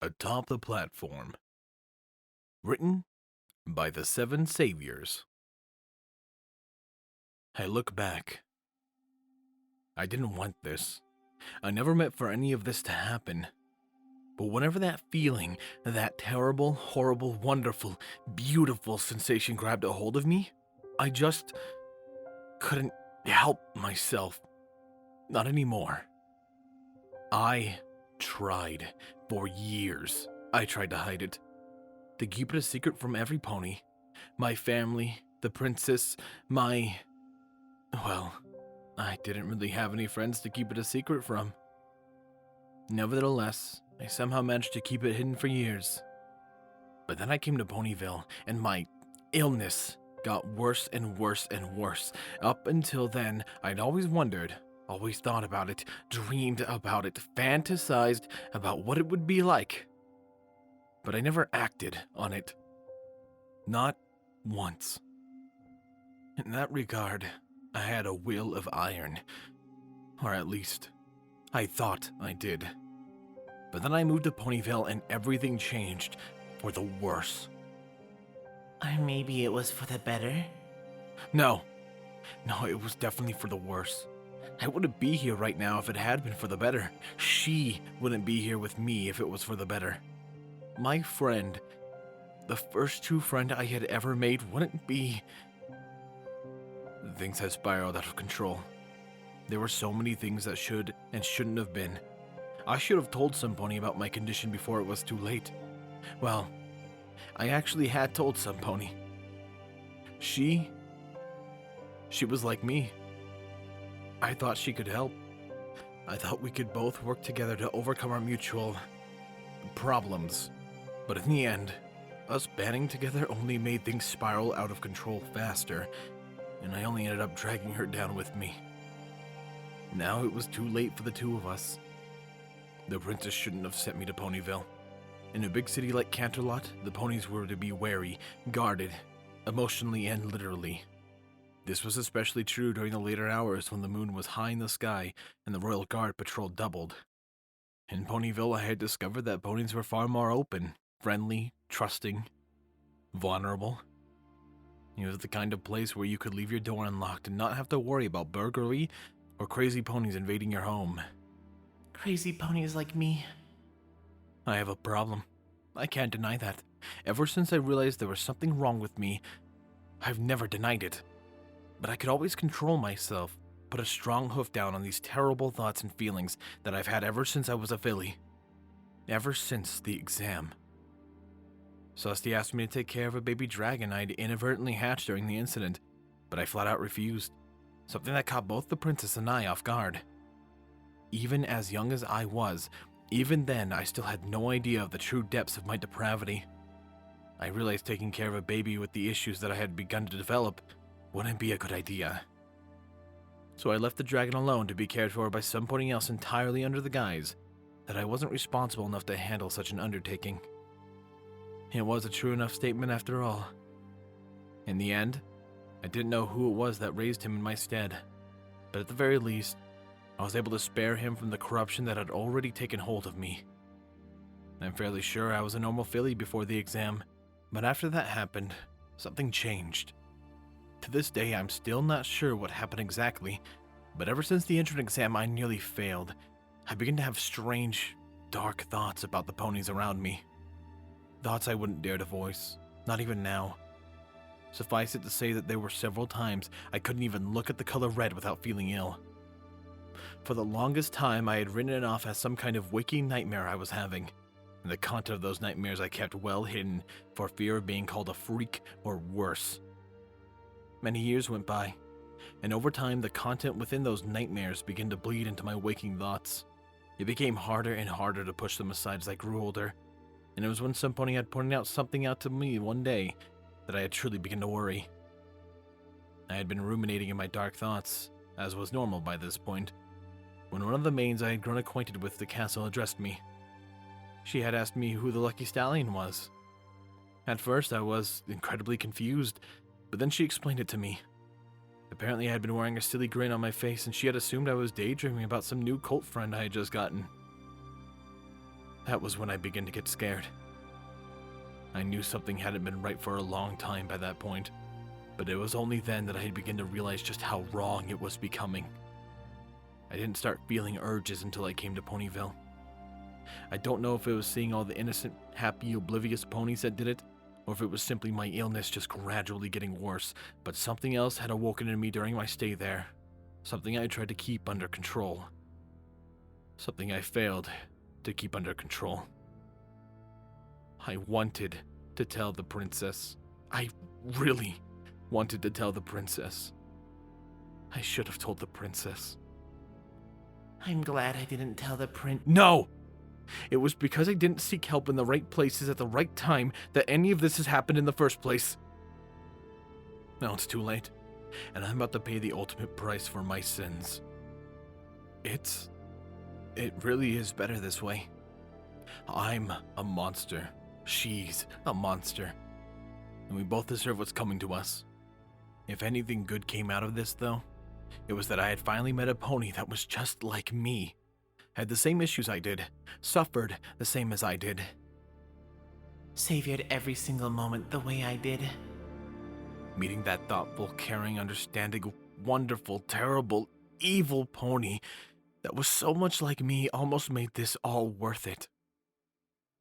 Atop the Platform. Written by the Seven Saviors. I look back. I didn't want this. I never meant for any of this to happen. But whenever that feeling, that terrible, horrible, wonderful, beautiful sensation grabbed a hold of me, I just couldn't help myself. Not anymore. I tried. For years, I tried to hide it. To keep it a secret from every pony. My family, the princess, well, I didn't really have any friends to keep it a secret from. Nevertheless, I somehow managed to keep it hidden for years. But then I came to Ponyville, and my illness got worse and worse and worse. Up until then, I'd always wondered, always thought about it, dreamed about it, fantasized about what it would be like. But I never acted on it. Not once. In that regard, I had a will of iron. Or at least, I thought I did. But then I moved to Ponyville and everything changed for the worse. Or maybe it was for the better? No, it was definitely for the worse. I wouldn't be here right now if it had been for the better. She wouldn't be here with me if it was for the better. My friend, the first true friend I had ever made, wouldn't be. Things had spiraled out of control. There were so many things that should and shouldn't have been. I should have told some pony about my condition before it was too late. Well, I actually had told some pony. She was like me. I thought she could help. I thought we could both work together to overcome our mutual problems. But in the end, us banding together only made things spiral out of control faster, and I only ended up dragging her down with me. Now it was too late for the two of us. The princess shouldn't have sent me to Ponyville. In a big city like Canterlot, the ponies were to be wary, guarded, emotionally and literally. This was especially true during the later hours when the moon was high in the sky and the Royal Guard patrol doubled. In Ponyville, I had discovered that ponies were far more open, friendly, trusting, vulnerable. It was the kind of place where you could leave your door unlocked and not have to worry about burglary or crazy ponies invading your home. Crazy ponies like me. I have a problem. I can't deny that. Ever since I realized there was something wrong with me, I've never denied it. But I could always control myself, put a strong hoof down on these terrible thoughts and feelings that I've had ever since I was a filly. Ever since the exam. Saucy asked me to take care of a baby dragon I'd inadvertently hatched during the incident, but I flat out refused. Something that caught both the princess and I off guard. Even as young as I was, even then I still had no idea of the true depths of my depravity. I realized taking care of a baby with the issues that I had begun to develop wouldn't be a good idea. So I left the dragon alone to be cared for by somebody else entirely under the guise that I wasn't responsible enough to handle such an undertaking. It was a true enough statement after all. In the end, I didn't know who it was that raised him in my stead, but at the very least, I was able to spare him from the corruption that had already taken hold of me. I'm fairly sure I was a normal filly before the exam, but after that happened, something changed. To this day, I'm still not sure what happened exactly, but ever since the entrance exam I nearly failed, I began to have strange, dark thoughts about the ponies around me. Thoughts I wouldn't dare to voice, not even now. Suffice it to say that there were several times I couldn't even look at the color red without feeling ill. For the longest time, I had written it off as some kind of waking nightmare I was having, and the content of those nightmares I kept well hidden for fear of being called a freak or worse. Many years went by, and over time the content within those nightmares began to bleed into my waking thoughts. It became harder and harder to push them aside as I grew older, and it was when some pony had pointed out something out to me one day that I had truly begun to worry. I had been ruminating in my dark thoughts, as was normal by this point, when one of the maidens I had grown acquainted with the castle addressed me. She had asked me who the lucky stallion was. At first I was incredibly confused, but then she explained it to me. Apparently I had been wearing a silly grin on my face and she had assumed I was daydreaming about some new cult friend I had just gotten. That was when I began to get scared. I knew something hadn't been right for a long time by that point, but it was only then that I had begun to realize just how wrong it was becoming. I didn't start feeling urges until I came to Ponyville. I don't know if it was seeing all the innocent, happy, oblivious ponies that did it, or if it was simply my illness just gradually getting worse, but something else had awoken in me during my stay there. Something I tried to keep under control. Something I failed to keep under control. I wanted to tell the princess. I really wanted to tell the princess. I should have told the princess. I'm glad I didn't tell the No! It was because I didn't seek help in the right places at the right time that any of this has happened in the first place. Now it's too late, and I'm about to pay the ultimate price for my sins. It really is better this way. I'm a monster. She's a monster. And we both deserve what's coming to us. If anything good came out of this, though, it was that I had finally met a pony that was just like me. Had the same issues I did. Suffered the same as I did. Saviored every single moment the way I did. Meeting that thoughtful, caring, understanding, wonderful, terrible, evil pony that was so much like me almost made this all worth it.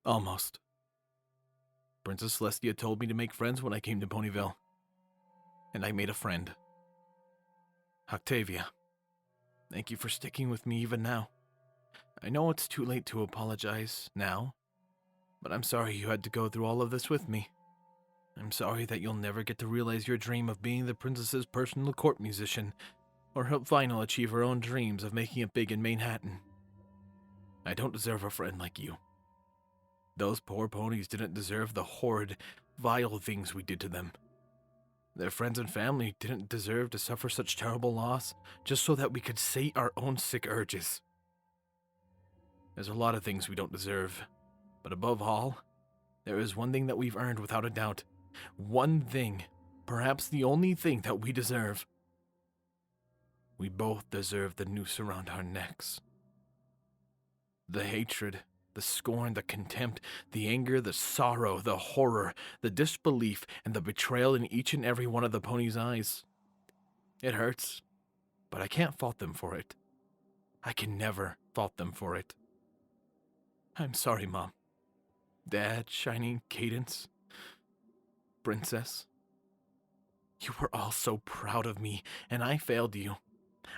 Almost. Princess Celestia told me to make friends when I came to Ponyville. And I made a friend. Octavia. Thank you for sticking with me even now. I know it's too late to apologize now, but I'm sorry you had to go through all of this with me. I'm sorry that you'll never get to realize your dream of being the princess's personal court musician, or help Final achieve her own dreams of making it big in Manhattan. I don't deserve a friend like you. Those poor ponies didn't deserve the horrid, vile things we did to them. Their friends and family didn't deserve to suffer such terrible loss just so that we could sate our own sick urges. There's a lot of things we don't deserve, but above all, there is one thing that we've earned without a doubt. One thing, perhaps the only thing that we deserve. We both deserve the noose around our necks. The hatred, the scorn, the contempt, the anger, the sorrow, the horror, the disbelief, and the betrayal in each and every one of the ponies' eyes. It hurts, but I can't fault them for it. I can never fault them for it. I'm sorry, Mom. Dad, Shining, Cadence, Princess. You were all so proud of me, and I failed you.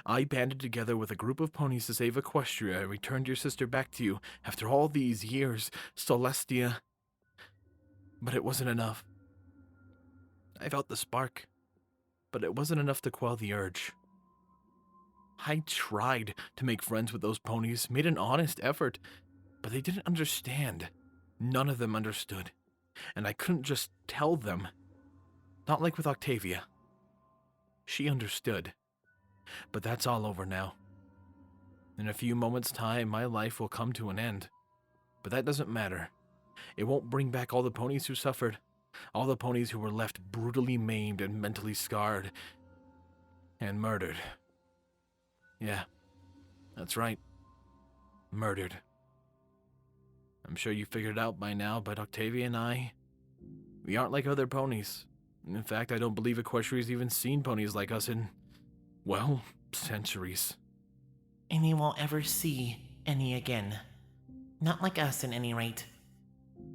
I banded together with a group of ponies to save Equestria and returned your sister back to you after all these years, Celestia. But it wasn't enough. I felt the spark, but it wasn't enough to quell the urge. I tried to make friends with those ponies, made an honest effort, but they didn't understand. None of them understood, and I couldn't just tell them. Not like with Octavia. She understood. But that's all over now. In a few moments' time, my life will come to an end. But that doesn't matter. It won't bring back all the ponies who suffered. All the ponies who were left brutally maimed and mentally scarred. And murdered. Yeah, that's right. Murdered. I'm sure you figured it out by now, but Octavia and I, we aren't like other ponies. In fact, I don't believe Equestria's even seen ponies like us in, well, centuries. And you won't ever see any again. Not like us, at any rate.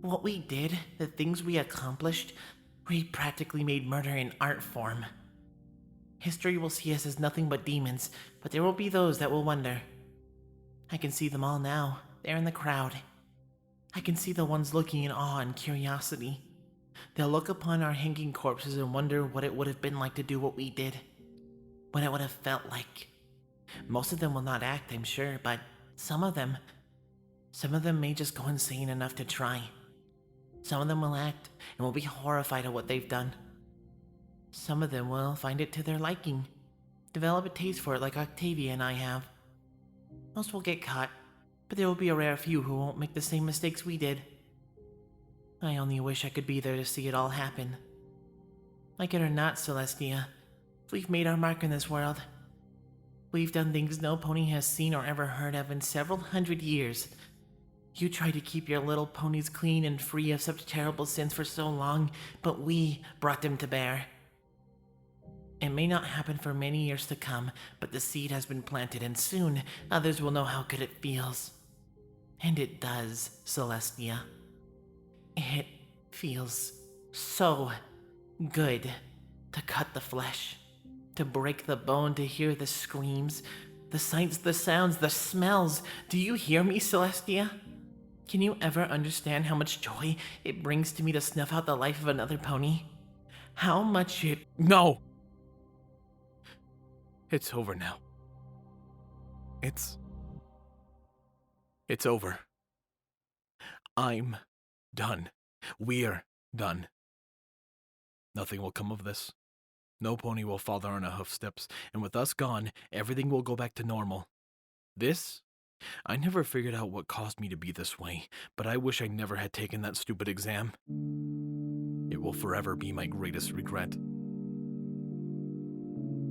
What we did, the things we accomplished, we practically made murder an art form. History will see us as nothing but demons, but there will be those that will wonder. I can see them all now. They're in the crowd. I can see the ones looking in awe and curiosity. They'll look upon our hanging corpses and wonder what it would have been like to do what we did. What it would have felt like. Most of them will not act, I'm sure, but some of them may just go insane enough to try. Some of them will act and will be horrified at what they've done. Some of them will find it to their liking, develop a taste for it like Octavia and I have. Most will get caught, but there will be a rare few who won't make the same mistakes we did. I only wish I could be there to see it all happen. Like it or not, Celestia, we've made our mark in this world. We've done things no pony has seen or ever heard of in several hundred years. You tried to keep your little ponies clean and free of such terrible sins for so long, but we brought them to bear. It may not happen for many years to come, but the seed has been planted, and soon others will know how good it feels. And it does, Celestia. It feels so good to cut the flesh, to break the bone, to hear the screams, the sights, the sounds, the smells. Do you hear me, Celestia? Can you ever understand how much joy it brings to me to snuff out the life of another pony? How much it... No! It's over now. It's over. I'm done. We're done. Nothing will come of this. No pony will follow on our hoofsteps, and with us gone, everything will go back to normal. This? I never figured out what caused me to be this way, but I wish I never had taken that stupid exam. It will forever be my greatest regret.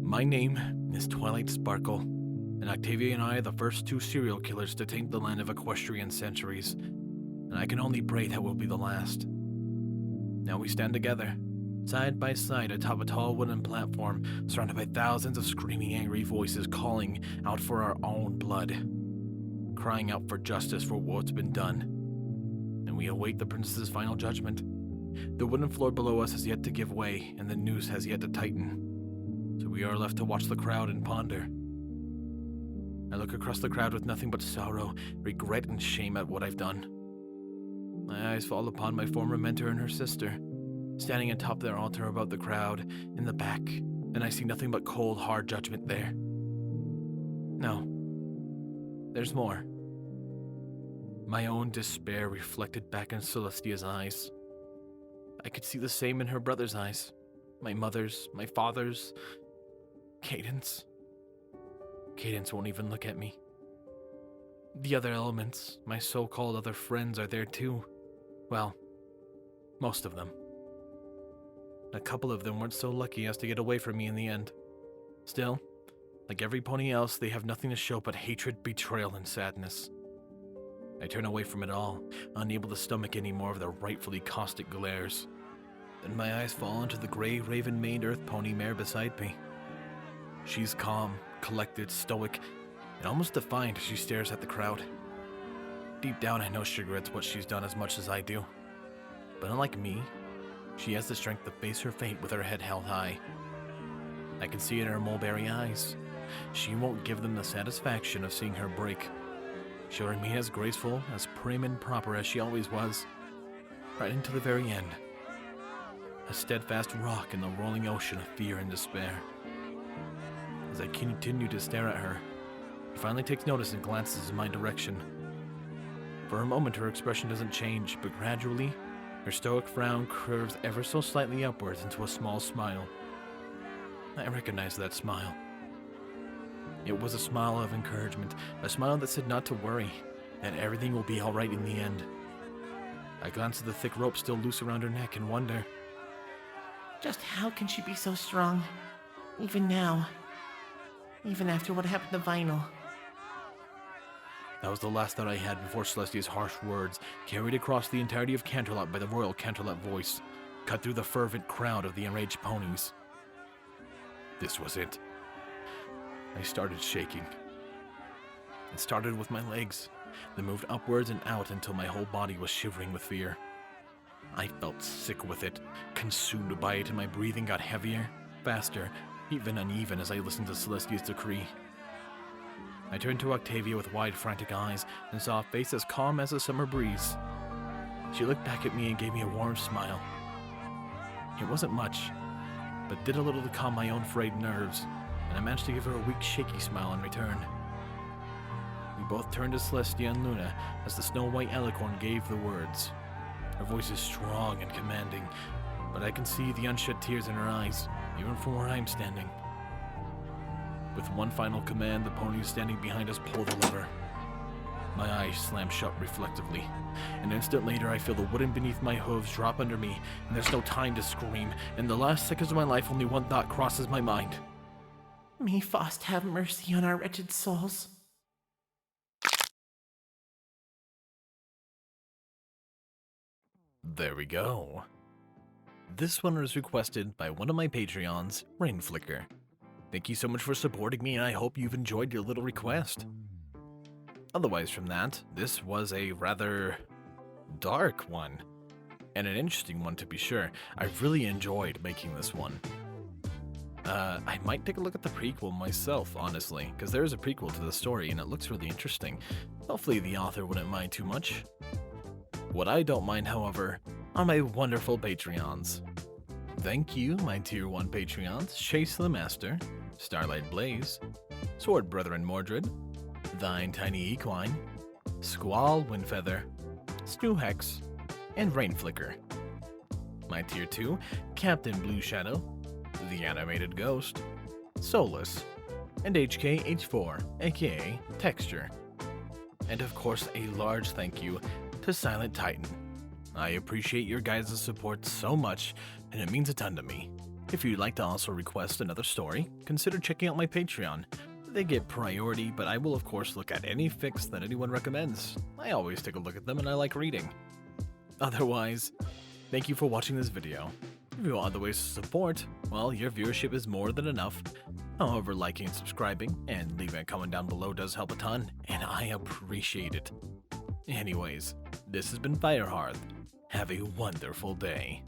My name is Twilight Sparkle, and Octavia and I are the first two serial killers to taint the land of equestrian centuries, and I can only pray that we'll be the last. Now we stand together, side by side atop a tall wooden platform, surrounded by thousands of screaming angry voices calling out for our own blood, crying out for justice for what's been done, and we await the princess's final judgment. The wooden floor below us has yet to give way, and the noose has yet to tighten, so we are left to watch the crowd and ponder. I look across the crowd with nothing but sorrow, regret, and shame at what I've done. My eyes fall upon my former mentor and her sister, standing atop their altar above the crowd in the back, and I see nothing but cold, hard judgment there. No, there's more. My own despair reflected back in Celestia's eyes. I could see the same in her brother's eyes, my mother's, my father's, Cadence. Cadence won't even look at me. The other elements, my so-called other friends, are there too. Well, most of them. A couple of them weren't so lucky as to get away from me in the end. Still, like every pony else, they have nothing to show but hatred, betrayal, and sadness. I turn away from it all, unable to stomach any more of their rightfully caustic glares. Then my eyes fall onto the gray, raven-maned earth pony mare beside me. She's calm, collected, stoic, and almost defiant as she stares at the crowd. Deep down, I know she regrets what she's done as much as I do. But unlike me, she has the strength to face her fate with her head held high. I can see it in her mulberry eyes. She won't give them the satisfaction of seeing her break. She'll remain as graceful, as prim and proper as she always was, right until the very end. A steadfast rock in the rolling ocean of fear and despair. As I continue to stare at her, she finally takes notice and glances in my direction. For a moment, her expression doesn't change, but gradually, her stoic frown curves ever so slightly upwards into a small smile. I recognize that smile. It was a smile of encouragement, a smile that said not to worry, that everything will be alright in the end. I glance at the thick rope still loose around her neck and wonder, just how can she be so strong? Even now. Even after what happened to Vinyl. That was the last thought I had before Celestia's harsh words, carried across the entirety of Canterlot by the royal Canterlot voice, cut through the fervent crowd of the enraged ponies. This was it. I started shaking. It started with my legs, then moved upwards and out until my whole body was shivering with fear. I felt sick with it, consumed by it, and my breathing got heavier, faster, even uneven as I listened to Celestia's decree. I turned to Octavia with wide, frantic eyes and saw a face as calm as a summer breeze. She looked back at me and gave me a warm smile. It wasn't much, but did a little to calm my own frayed nerves, and I managed to give her a weak, shaky smile in return. We both turned to Celestia and Luna as the snow-white alicorn gave the words. Her voice is strong and commanding, but I can see the unshed tears in her eyes, even from where I'm standing. With one final command, the ponies standing behind us pull the lever. My eyes slam shut reflectively. An instant later, I feel the wooden beneath my hooves drop under me, and there's no time to scream. In the last seconds of my life, only one thought crosses my mind. May Faust have mercy on our wretched souls. There we go. This one was requested by one of my Patreons, Rainflicker. Thank you so much for supporting me, and I hope you've enjoyed your little request. Otherwise from that, this was a rather dark one, and an interesting one to be sure. I really enjoyed making this one. I might take a look at the prequel myself, honestly, because there is a prequel to the story and it looks really interesting. Hopefully the author wouldn't mind too much. What I don't mind, however, are my wonderful Patreons. Thank you, my Tier 1 Patreons, Chase Lemaster, Starlight Blaze, Sword Brethren Mordred, Thine Tiny Equine, Squall Windfeather, Stew Hex, and Rainflicker. My Tier 2, Captain Blueshadow, The Animated Ghost, Solus, and HKH4, aka Texture. And of course, a large thank you to Silent Titan. I appreciate your guys' support so much, and it means a ton to me. If you'd like to also request another story, consider checking out my Patreon. They get priority, but I will of course look at any fics that anyone recommends. I always take a look at them and I like reading. Otherwise, thank you for watching this video. If you want other ways to support, well, your viewership is more than enough. However, liking and subscribing and leaving a comment down below does help a ton, and I appreciate it. Anyways, this has been Firehearth. Have a wonderful day.